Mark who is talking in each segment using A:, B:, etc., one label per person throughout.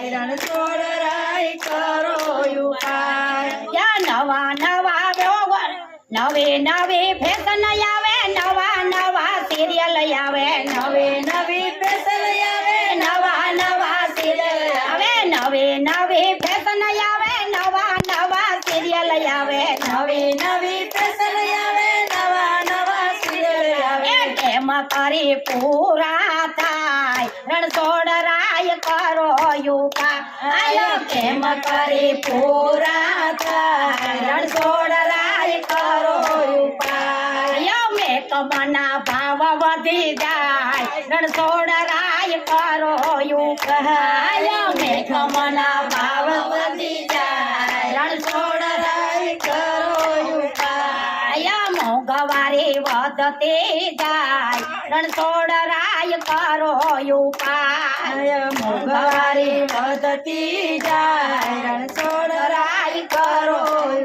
A: રણછોડ રાય કરો ઉપાય
B: યા નવા નવા વ્યવહાર નવે નવી ફેશન આવે નવા નવા સિરિયલ આવે નવે નવી ફેશન આવે નવા નવા સિરિયલ આવે નવે નવી ફેશન આવે નવા નવા સિરિયલ આવે નવે નવી ફેશન આવે નવા નવા સિરિયલ આવે કેમ કરી પૂરા થાય રણછોડ રાય કરો ઉપાય કેમ કરી પૂરા થાય રણછોડ રાય કરો ઉપાય મેકમના ભાવ વધી જાય રણછોડ રાય કરો ઉપાય મેકમના ભાવ વધી જાય રણછોડ રાય કરો ઉપાય મોંઘવારી વધતી જાય રણછોડ રાય કરો ઉપાય મોંઘવારી વધતી જાય રણછોડ રાય કરો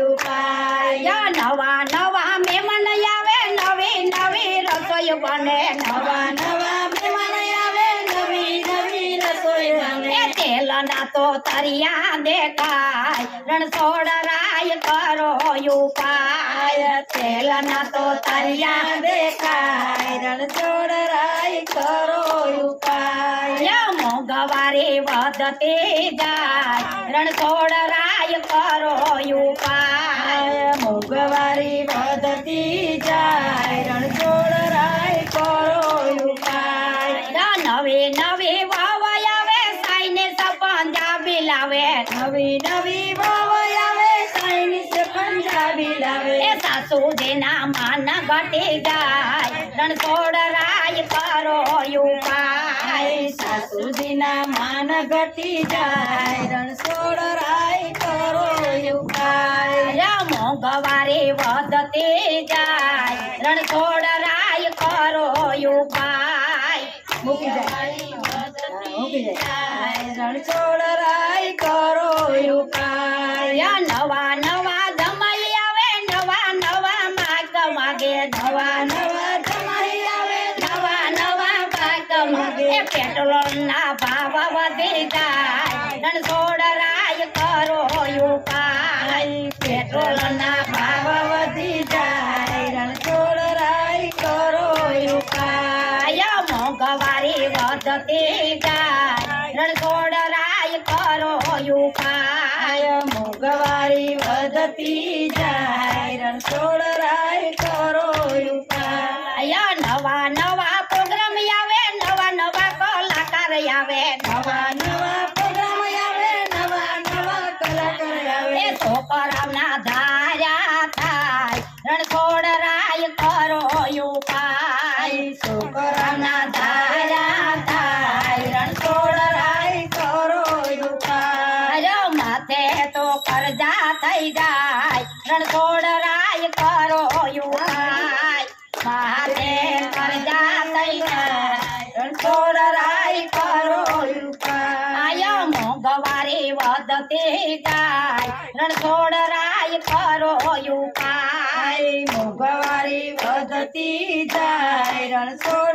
B: ઉપાય નવા નવા મહેમાન આવે નવી નવી રસોઈ બને નવા નવા મહેમાન આવે નવી નવી રસોઈ બને તેલના તો તરિયા દેખાય રણછોડ રાય કરો ઉપાય તેલના તો તરિયા દેખાય રણછોડ રાય કરો ઉપાય મોંઘવારી વધતી જાય રણછોડ રાય કરો ઉપાય મોંઘવારી વધતી જાય રણછોડ રાય કરો ઉપાય નવી નવી વાવ આવે સાઈનેસ પંજાબી લાવે નવી નવી વાવ આવે સાઈનેસ પંજાબી લાવે સાસુજીના માન ઘટી જાય રણછોડ રાય કરો ઉપાય સાસુજીના માન ઘટી જાય રણછોડ રાય કરો ઉપાય મોંઘવારી વધતી જાય રણછોડ રાય કરો ઉપાય મોંઘવારી વધતી જાય રણછોડ રાય કરો ઉપાય નવા નવા જમાઈ આવે નવા નવા માગ માગે નવા નવા જમાઈ આવે નવા નવા માગ માગે પેટ્રોલના ભાવ વધી જાય રણછોડ રાય કરો ઉપાય પેટ્રોલના ભાવ વધી જાય રણછોડ રાય કરો ઉપાય મોંઘવારી વધતી જાય રણછોડ રાય કરો ઉપાય મોંઘવારી વધતી જાય રણછોડ રાય કરો ઉપાય નવા નવા પ્રોગ્રામ આવે નવા નવા કલાકાર આવે નવા નવા પ્રોગ્રામ આવે નવા નવા કલાકાર આવે છોકરાઓના ધાર્યા થાય રણછોડ રાય કરો ઉપાય છોકરાઓના ધાર્યા થાય રણછોડ રાય કરો ઉપાય માથે તો કરજા થઈ જાય રણછોડ રાય કરો ઉપાય માથે કરજા થઈ જાય રણછોડ રાય કરો ઉપાય મોંઘવારી વધતી જાય રણછોડ રાય કરો ઉપાય મોંઘવારી વધતી જાય રણછોડ